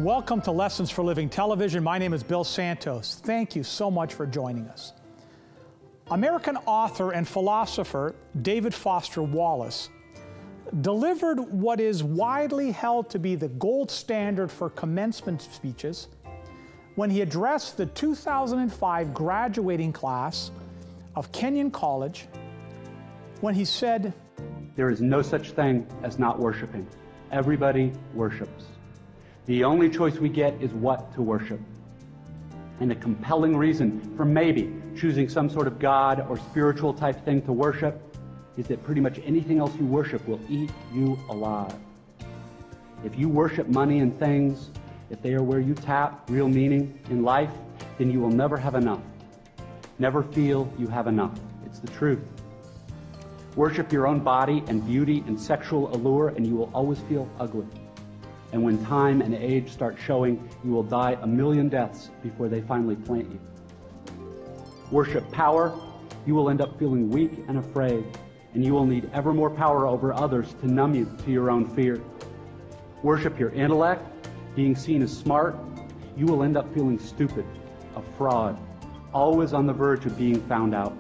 Welcome to Lessons for Living Television. My name is Bill Santos. Thank you so much for joining us. American author and philosopher David Foster Wallace delivered what is widely held to be the gold standard for commencement speeches when he addressed the 2005 graduating class of Kenyon College, when he said, "There is no such thing as not worshiping. Everybody worships. The only choice we get is what to worship. And a compelling reason for maybe choosing some sort of God or spiritual type thing to worship is that pretty much anything else you worship will eat you alive. If you worship money and things, if they are where you tap real meaning in life, then you will never have enough. Never feel you have enough. It's the truth. Worship your own body and beauty and sexual allure, and you will always feel ugly. And when time and age start showing, you will die a million deaths before they finally plant you. Worship power, you will end up feeling weak and afraid, and you will need ever more power over others to numb you to your own fear. Worship your intellect, being seen as smart, you will end up feeling stupid, a fraud, always on the verge of being found out.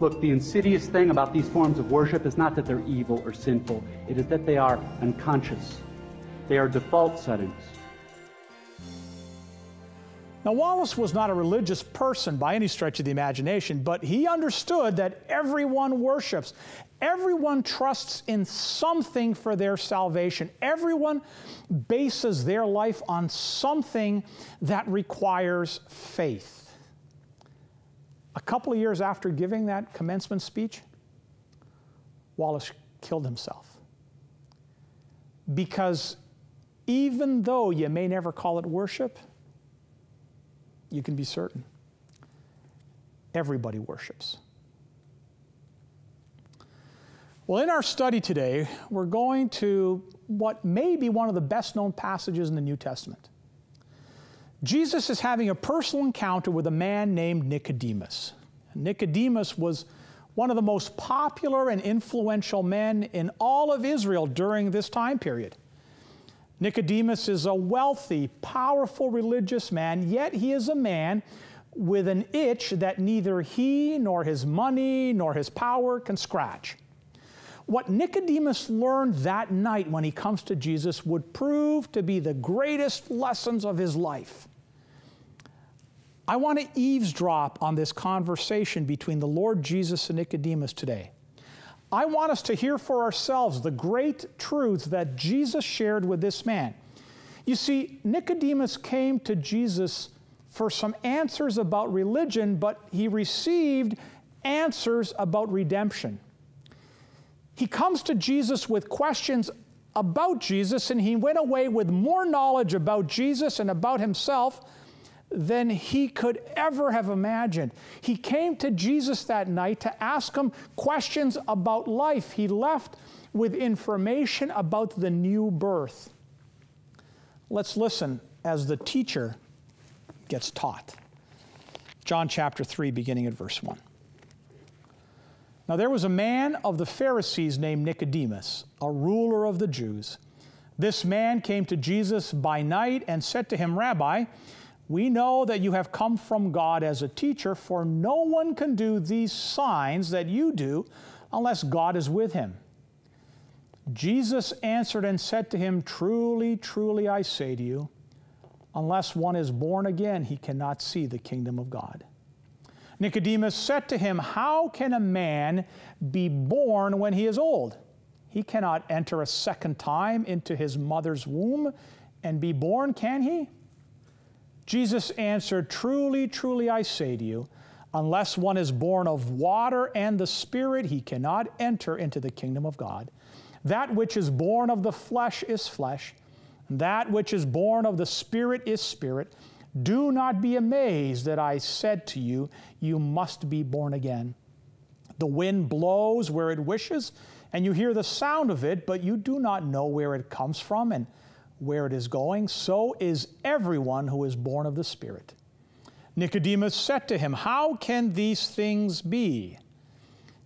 Look, the insidious thing about these forms of worship is not that they're evil or sinful. It is that they are unconscious. They are default settings. Now, Wallace was not a religious person by any stretch of the imagination, but he understood that everyone worships. Everyone trusts in something for their salvation. Everyone bases their life on something that requires faith. A couple of years after giving that commencement speech, Wallace killed himself. Because even though you may never call it worship, you can be certain everybody worships. Well, in our study today, we're going to what may be one of the best known passages in the New Testament. Jesus is having a personal encounter with a man named Nicodemus. Nicodemus was one of the most popular and influential men in all of Israel during this time period. Nicodemus is a wealthy, powerful religious man, yet he is a man with an itch that neither he nor his money nor his power can scratch. What Nicodemus learned that night when he comes to Jesus would prove to be the greatest lessons of his life. I want to eavesdrop on this conversation between the Lord Jesus and Nicodemus today. I want us to hear for ourselves the great truths that Jesus shared with this man. You see, Nicodemus came to Jesus for some answers about religion, but he received answers about redemption. He comes to Jesus with questions about Jesus, and he went away with more knowledge about Jesus and about himself than he could ever have imagined. He came to Jesus that night to ask him questions about life. He left with information about the new birth. Let's listen as the teacher gets taught. John chapter 3, beginning at verse 1. Now there was a man of the Pharisees named Nicodemus, a ruler of the Jews. This man came to Jesus by night and said to him, "Rabbi, we know that you have come from God as a teacher, for no one can do these signs that you do unless God is with him." Jesus answered and said to him, "Truly, truly, I say to you, unless one is born again, he cannot see the kingdom of God." Nicodemus said to him, "How can a man be born when he is old? He cannot enter a second time into his mother's womb and be born, can he?" Jesus answered, "Truly, truly, I say to you, unless one is born of water and the Spirit, he cannot enter into the kingdom of God. That which is born of the flesh is flesh, That which is born of the Spirit is spirit. Do not be amazed that I said to you, you must be born again. The wind blows where it wishes, and you hear the sound of it, but you do not know where it comes from and where it is going. So is everyone who is born of the Spirit. Nicodemus said to him, how can these things be?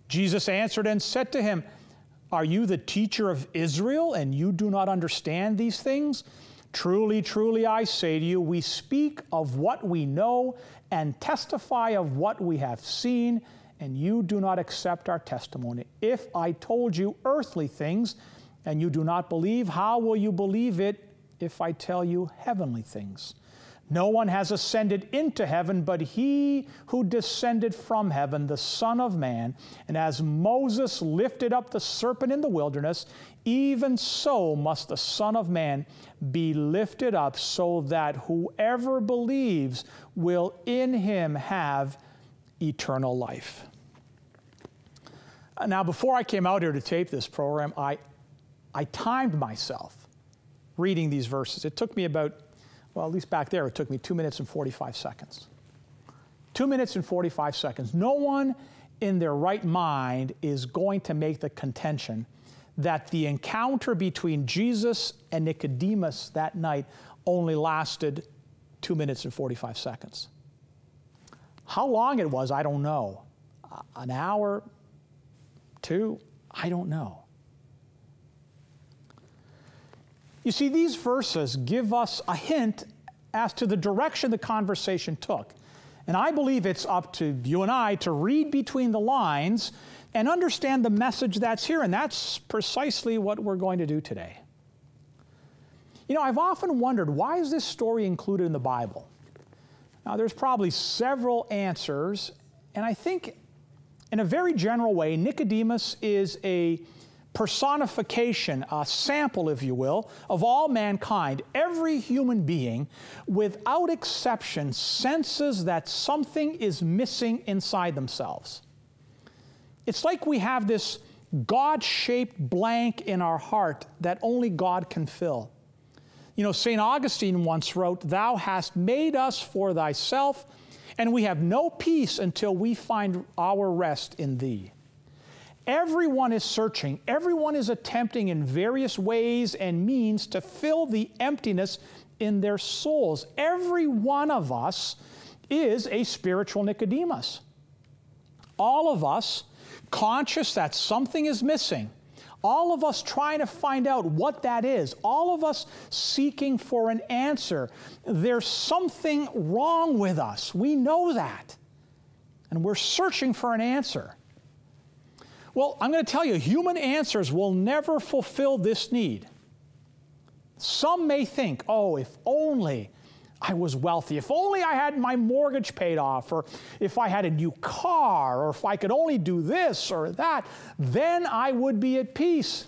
Jesus answered and said to him, are you the teacher of Israel, and you do not understand these things? Truly, truly, I say to you, we speak of what we know and testify of what we have seen, and you do not accept our testimony. If I told you earthly things, and you do not believe, how will you believe it if I tell you heavenly things? No one has ascended into heaven but he who descended from heaven, the Son of Man. And as Moses lifted up the serpent in the wilderness, even so must the Son of Man be lifted up, so that whoever believes will in him have eternal life. Now, before I came out here to tape this program, I timed myself reading these verses. It took me about, well, at least back there, it took me 2 minutes and 45 seconds. 2 minutes and 45 seconds. No one in their right mind is going to make the contention that the encounter between Jesus and Nicodemus that night only lasted 2 minutes and 45 seconds. How long it was, I don't know. An hour, 2, I don't know. You see, these verses give us a hint as to the direction the conversation took. And I believe it's up to you and I to read between the lines and understand the message that's here. And that's precisely what we're going to do today. You know, I've often wondered, why is this story included in the Bible? Now, there's probably several answers. And I think, in a very general way, Nicodemus is a personification, a sample, if you will, of all mankind. Every human being, without exception, senses that something is missing inside themselves. It's like we have this God-shaped blank in our heart that only God can fill. You know, St. Augustine once wrote, "Thou hast made us for thyself, and we have no peace until we find our rest in thee." Everyone is searching. Everyone is attempting in various ways and means to fill the emptiness in their souls. Every one of us is a spiritual Nicodemus. All of us conscious that something is missing. All of us trying to find out what that is. All of us seeking for an answer. There's something wrong with us. We know that. And we're searching for an answer. Well, I'm going to tell you, human answers will never fulfill this need. Some may think, oh, if only I was wealthy, if only I had my mortgage paid off, or if I had a new car, or if I could only do this or that, then I would be at peace.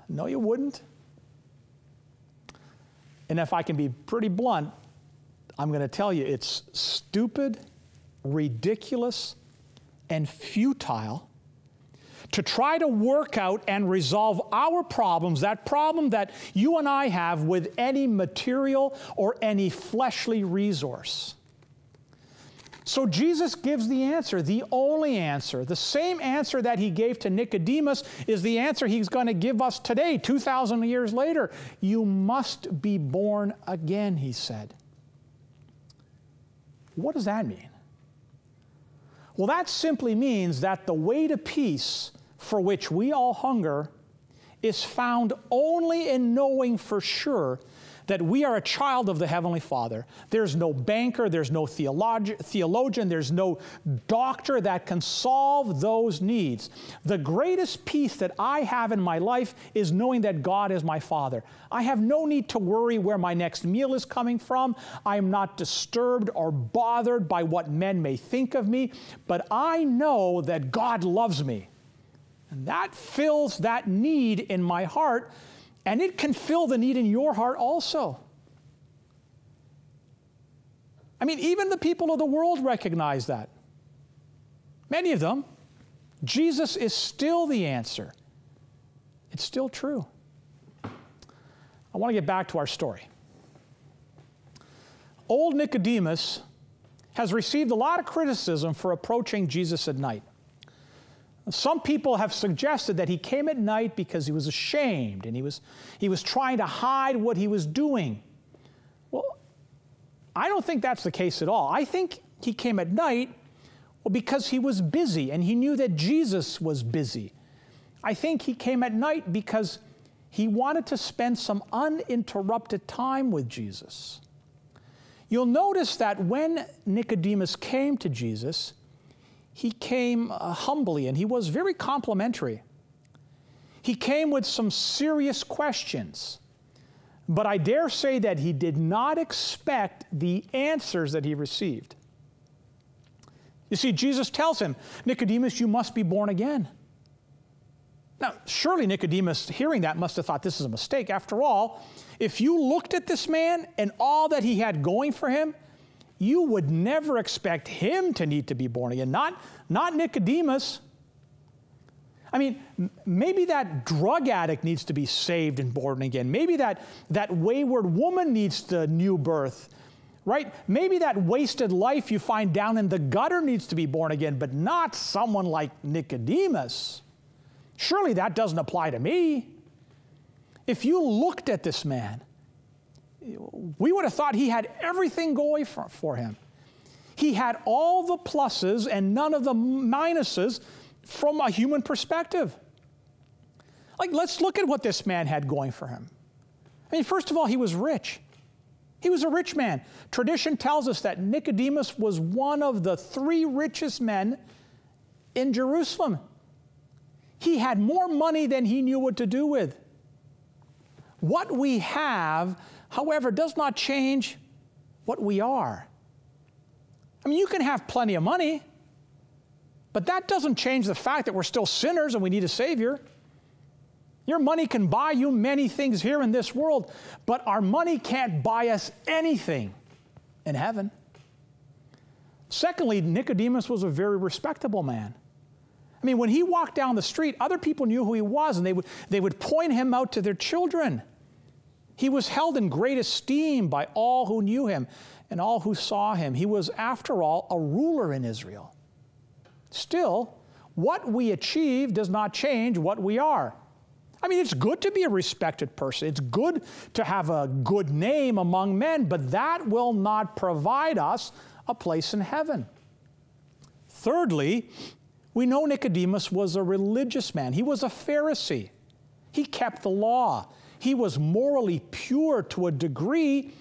No, you wouldn't. And if I can be pretty blunt, I'm going to tell you it's stupid, ridiculous, and futile to try to work out and resolve our problems, that problem that you and I have, with any material or any fleshly resource. So Jesus gives the answer, the only answer. The same answer that he gave to Nicodemus is the answer he's going to give us today, 2,000 years later. You must be born again, he said. What does that mean? Well, that simply means that the way to peace for which we all hunger is found only in knowing for sure that we are a child of the Heavenly Father. There's no banker, there's no theologian, there's no doctor that can solve those needs. The greatest peace that I have in my life is knowing that God is my Father. I have no need to worry where my next meal is coming from. I am not disturbed or bothered by what men may think of me, but I know that God loves me. And that fills that need in my heart, and it can fill the need in your heart also. I mean, even the people of the world recognize that. Many of them. Jesus is still the answer. It's still true. I want to get back to our story. Old Nicodemus has received a lot of criticism for approaching Jesus at night. Some people have suggested that he came at night because he was ashamed and he was trying to hide what he was doing. Well, I don't think that's the case at all. I think he came at night because he was busy and he knew that Jesus was busy. I think he came at night because he wanted to spend some uninterrupted time with Jesus. You'll notice that when Nicodemus came to Jesus, he came humbly, and he was very complimentary. He came with some serious questions, but I dare say that he did not expect the answers that he received. You see, Jesus tells him, Nicodemus, you must be born again. Now, surely Nicodemus, hearing that, must have thought this is a mistake. After all, if you looked at this man and all that he had going for him, you would never expect him to need to be born again, not Nicodemus. I mean, maybe that drug addict needs to be saved and born again. Maybe that wayward woman needs the new birth, right? Maybe that wasted life you find down in the gutter needs to be born again, but not someone like Nicodemus. Surely that doesn't apply to me. If you looked at this man, we would have thought he had everything going for him. He had all the pluses and none of the minuses from a human perspective. Like, let's look at what this man had going for him. I mean, first of all, he was rich. He was a rich man. Tradition tells us that Nicodemus was one of the 3 richest men in Jerusalem. He had more money than he knew what to do with. What we have, however, does not change what we are. I mean, you can have plenty of money, but that doesn't change the fact that we're still sinners and we need a Savior. Your money can buy you many things here in this world, but our money can't buy us anything in heaven. Secondly, Nicodemus was a very respectable man. I mean, when he walked down the street, other people knew who he was, and they would point him out to their children. He was held in great esteem by all who knew him and all who saw him. He was, after all, a ruler in Israel. Still, what we achieve does not change what we are. I mean, it's good to be a respected person. It's good to have a good name among men, but that will not provide us a place in heaven. Thirdly, we know Nicodemus was a religious man. He was a Pharisee. He kept the law. He was morally pure to a degree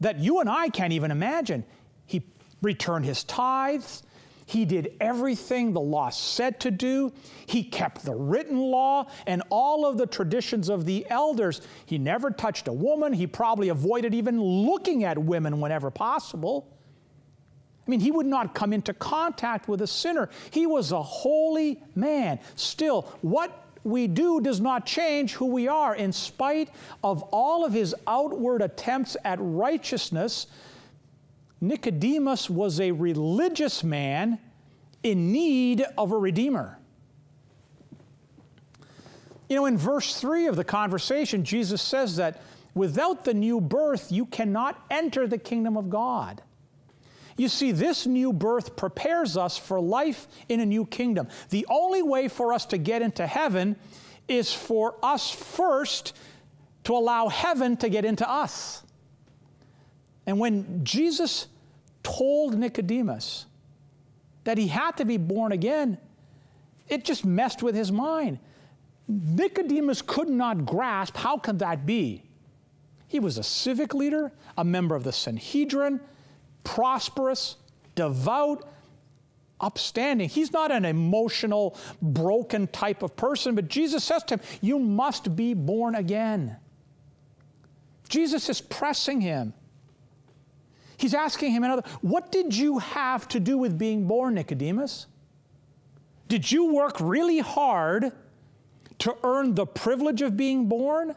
that you and I can't even imagine. He returned his tithes. He did everything the law said to do. He kept the written law and all of the traditions of the elders. He never touched a woman. He probably avoided even looking at women whenever possible. I mean, he would not come into contact with a sinner. He was a holy man. Still, what we do does not change who we are. In spite of all of his outward attempts at righteousness, Nicodemus was a religious man in need of a redeemer. You know, in verse 3 of the conversation, Jesus says that without the new birth, you cannot enter the kingdom of God. You see, this new birth prepares us for life in a new kingdom. The only way for us to get into heaven is for us first to allow heaven to get into us. And when Jesus told Nicodemus that he had to be born again, it just messed with his mind. Nicodemus could not grasp, how could that be? He was a civic leader, a member of the Sanhedrin, prosperous, devout, upstanding. He's not an emotional, broken type of person, but Jesus says to him, you must be born again. Jesus is pressing him. He's asking him what did you have to do with being born, Nicodemus? Did you work really hard to earn the privilege of being born?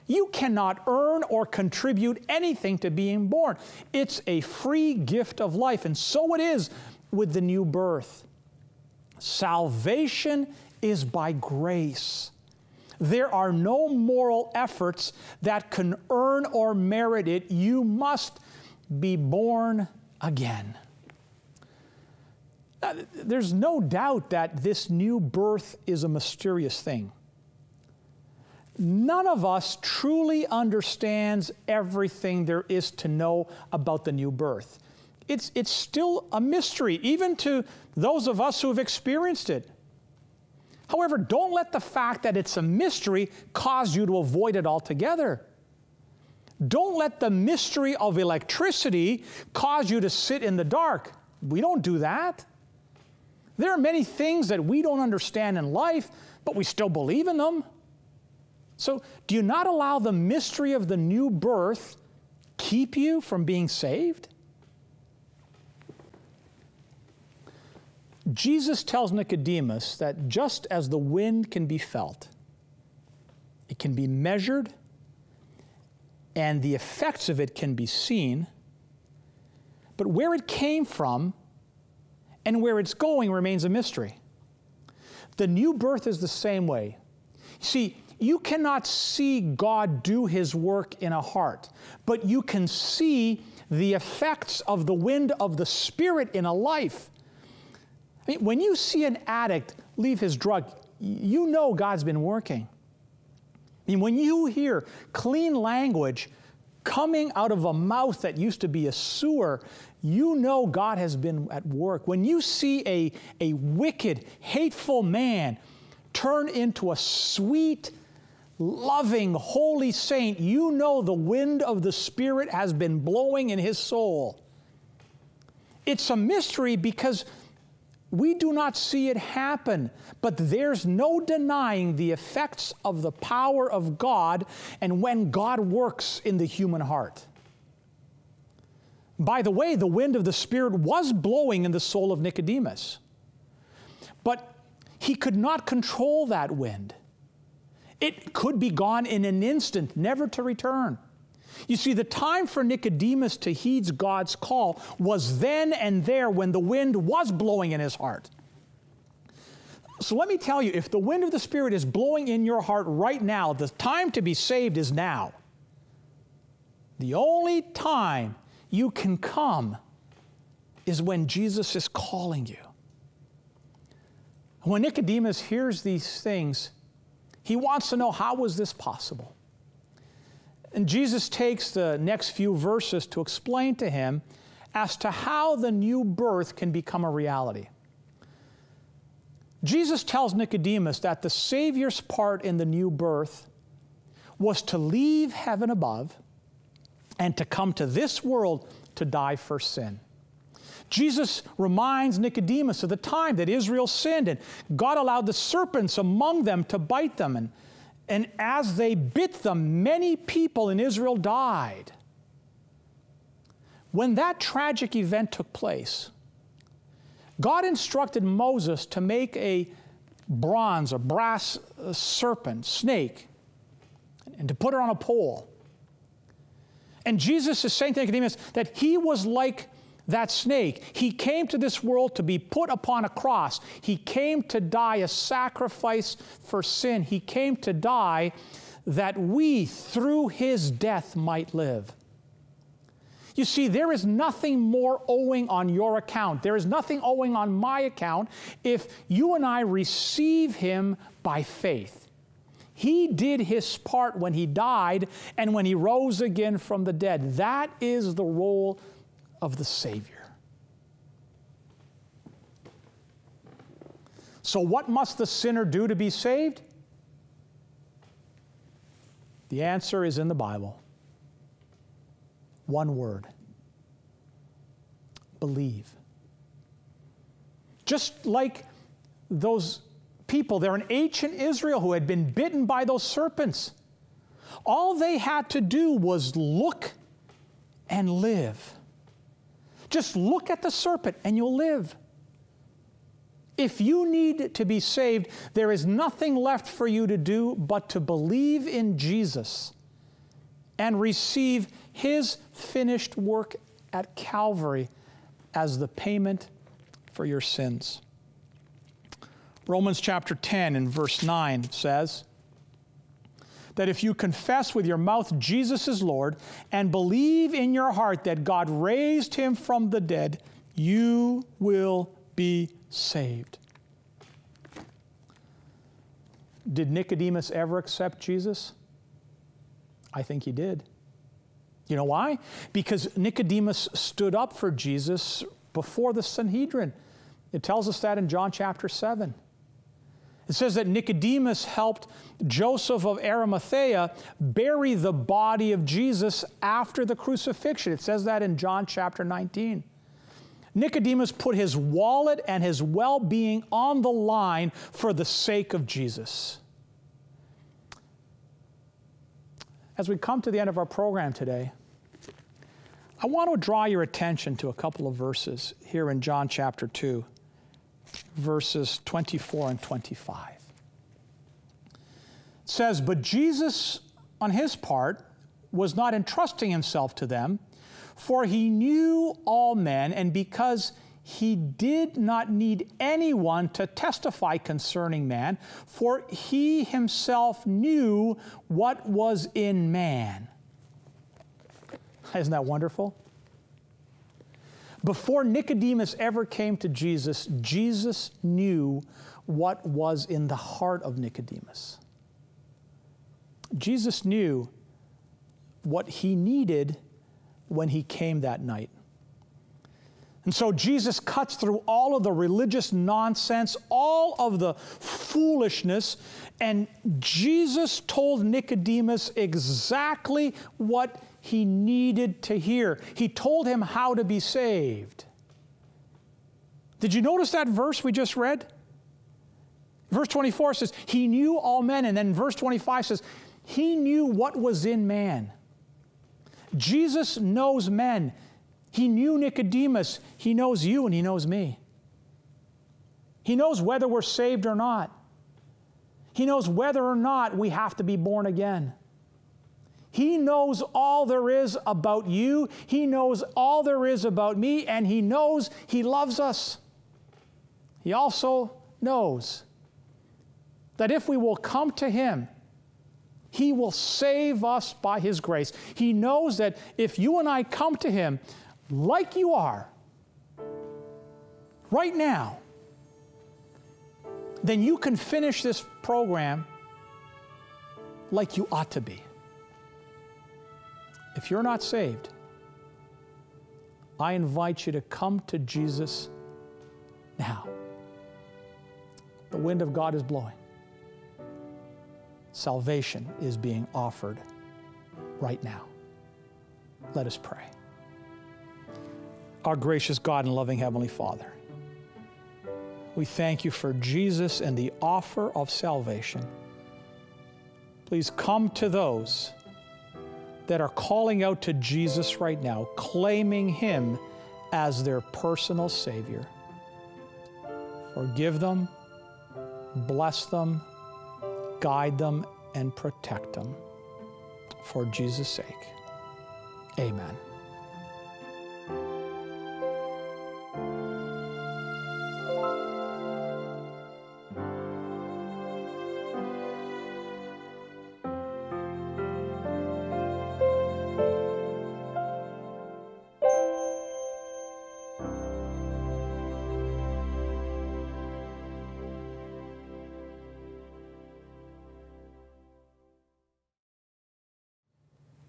You cannot earn or contribute anything to being born. It's a free gift of life, and so it is with the new birth. Salvation is by grace. There are no moral efforts that can earn or merit it. You must be born again. There's no doubt that this new birth is a mysterious thing. None of us truly understands everything there is to know about the new birth. It's still a mystery, even to those of us who have experienced it. However, don't let the fact that it's a mystery cause you to avoid it altogether. Don't let the mystery of electricity cause you to sit in the dark. We don't do that. There are many things that we don't understand in life, but we still believe in them. So, do you not allow the mystery of the new birth keep you from being saved? Jesus tells Nicodemus that just as the wind can be felt, it can be measured, and the effects of it can be seen, but where it came from and where it's going remains a mystery. The new birth is the same way. See, you cannot see God do His work in a heart, but you can see the effects of the wind of the Spirit in a life. I mean, when you see an addict leave his drug, you know God's been working. I mean, when you hear clean language coming out of a mouth that used to be a sewer, you know God has been at work. When you see a wicked, hateful man turn into a sweet, loving, holy saint, you know the wind of the Spirit has been blowing in his soul. It's a mystery because we do not see it happen, but there's no denying the effects of the power of God and when God works in the human heart. By the way, the wind of the Spirit was blowing in the soul of Nicodemus, but he could not control that wind. It could be gone in an instant, never to return. You see, the time for Nicodemus to heed God's call was then and there when the wind was blowing in his heart. So let me tell you, if the wind of the Spirit is blowing in your heart right now, the time to be saved is now. The only time you can come is when Jesus is calling you. When Nicodemus hears these things, he wants to know, how was this possible? And Jesus takes the next few verses to explain to him as to how the new birth can become a reality. Jesus tells Nicodemus that the Savior's part in the new birth was to leave heaven above and to come to this world to die for sin. Jesus reminds Nicodemus of the time that Israel sinned and God allowed the serpents among them to bite them. And as they bit them, many people in Israel died. When that tragic event took place, God instructed Moses to make a bronze or brass serpent, snake, and to put her on a pole. And Jesus is saying to Nicodemus that he was like that snake. He came to this world to be put upon a cross. He came to die a sacrifice for sin. He came to die that we, through his death, might live. You see, there is nothing more owing on your account. There is nothing owing on my account if you and I receive him by faith. He did his part when he died and when he rose again from the dead. That is the role of the Savior. So what must the sinner do to be saved? The answer is in the Bible. One word. Believe. Just like those people there in ancient Israel who had been bitten by those serpents, all they had to do was look and live. Just look at the serpent and you'll live. If you need to be saved, there is nothing left for you to do but to believe in Jesus and receive his finished work at Calvary as the payment for your sins. Romans chapter 10 and verse 9 says, that if you confess with your mouth Jesus is Lord and believe in your heart that God raised him from the dead, you will be saved. Did Nicodemus ever accept Jesus? I think he did. You know why? Because Nicodemus stood up for Jesus before the Sanhedrin. It tells us that in John chapter 7. It says that Nicodemus helped Joseph of Arimathea bury the body of Jesus after the crucifixion. It says that in John chapter 19. Nicodemus put his wallet and his well-being on the line for the sake of Jesus. As we come to the end of our program today, I want to draw your attention to a couple of verses here in John chapter 2, verses 24 and 25. It says, "But Jesus, on his part, was not entrusting himself to them, for he knew all men, and because he did not need anyone to testify concerning man, for he himself knew what was in man." Isn't that wonderful? Before Nicodemus ever came to Jesus, Jesus knew what was in the heart of Nicodemus. Jesus knew what he needed when he came that night. And so Jesus cuts through all of the religious nonsense, all of the foolishness, and Jesus told Nicodemus exactly what he needed to hear. He told him how to be saved. Did you notice that verse we just read? Verse 24 says, he knew all men, and then verse 25 says, he knew what was in man. Jesus knows men. He knew Nicodemus. He knows you and he knows me. He knows whether we're saved or not. He knows whether or not we have to be born again. He knows all there is about you. He knows all there is about me, and he knows he loves us. He also knows that if we will come to him, he will save us by his grace. He knows that if you and I come to him like you are right now, then you can finish this program like you ought to be. If you're not saved, I invite you to come to Jesus now. The wind of God is blowing. Salvation is being offered right now. Let us pray. Our gracious God and loving Heavenly Father, we thank you for Jesus and the offer of salvation. Please come to those that are calling out to Jesus right now, claiming him as their personal Savior. Forgive them, bless them, guide them, and protect them. For Jesus' sake, amen.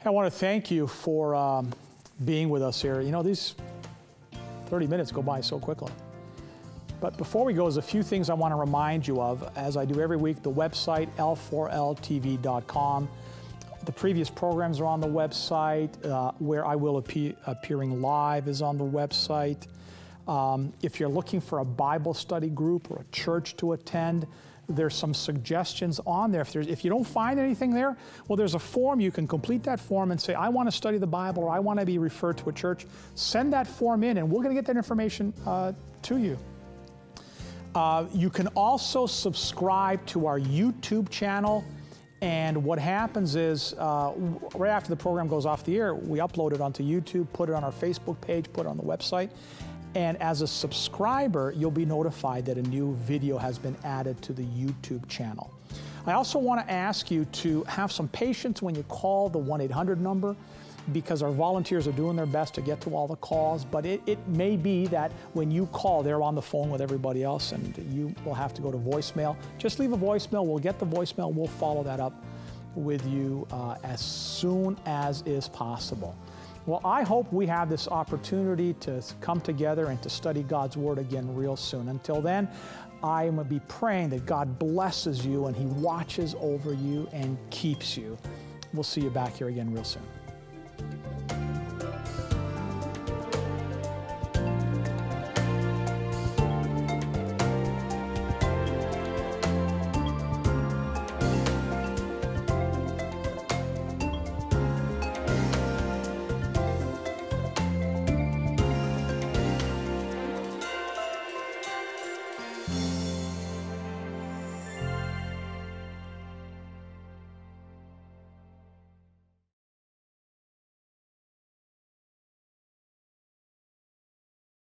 I want to thank you for being with us here. You know, these 30 minutes go by so quickly. But before we go, there's a few things I want to remind you of, as I do every week. The website, l4ltv.com. The previous programs are on the website. Where I will appearing live is on the website. If you're looking for a Bible study group or a church to attend, there's some suggestions on there. If you don't find anything there, well, there's a form. You can complete that form and say, I want to study the Bible, or I want to be referred to a church. Send that form in, and we're going to get that information to you. You can also subscribe to our YouTube channel. And what happens is, right after the program goes off the air, we upload it onto YouTube, put it on our Facebook page, put it on the website. And as a subscriber, you'll be notified that a new video has been added to the YouTube channel. I also want to ask you to have some patience when you call the 1-800 number, because our volunteers are doing their best to get to all the calls, but it may be that when you call, they're on the phone with everybody else and you will have to go to voicemail. Just leave a voicemail, we'll get the voicemail, we'll follow that up with you as soon as is possible. Well, I hope we have this opportunity to come together and to study God's Word again real soon. Until then, I am going to be praying that God blesses you and He watches over you and keeps you. We'll see you back here again real soon.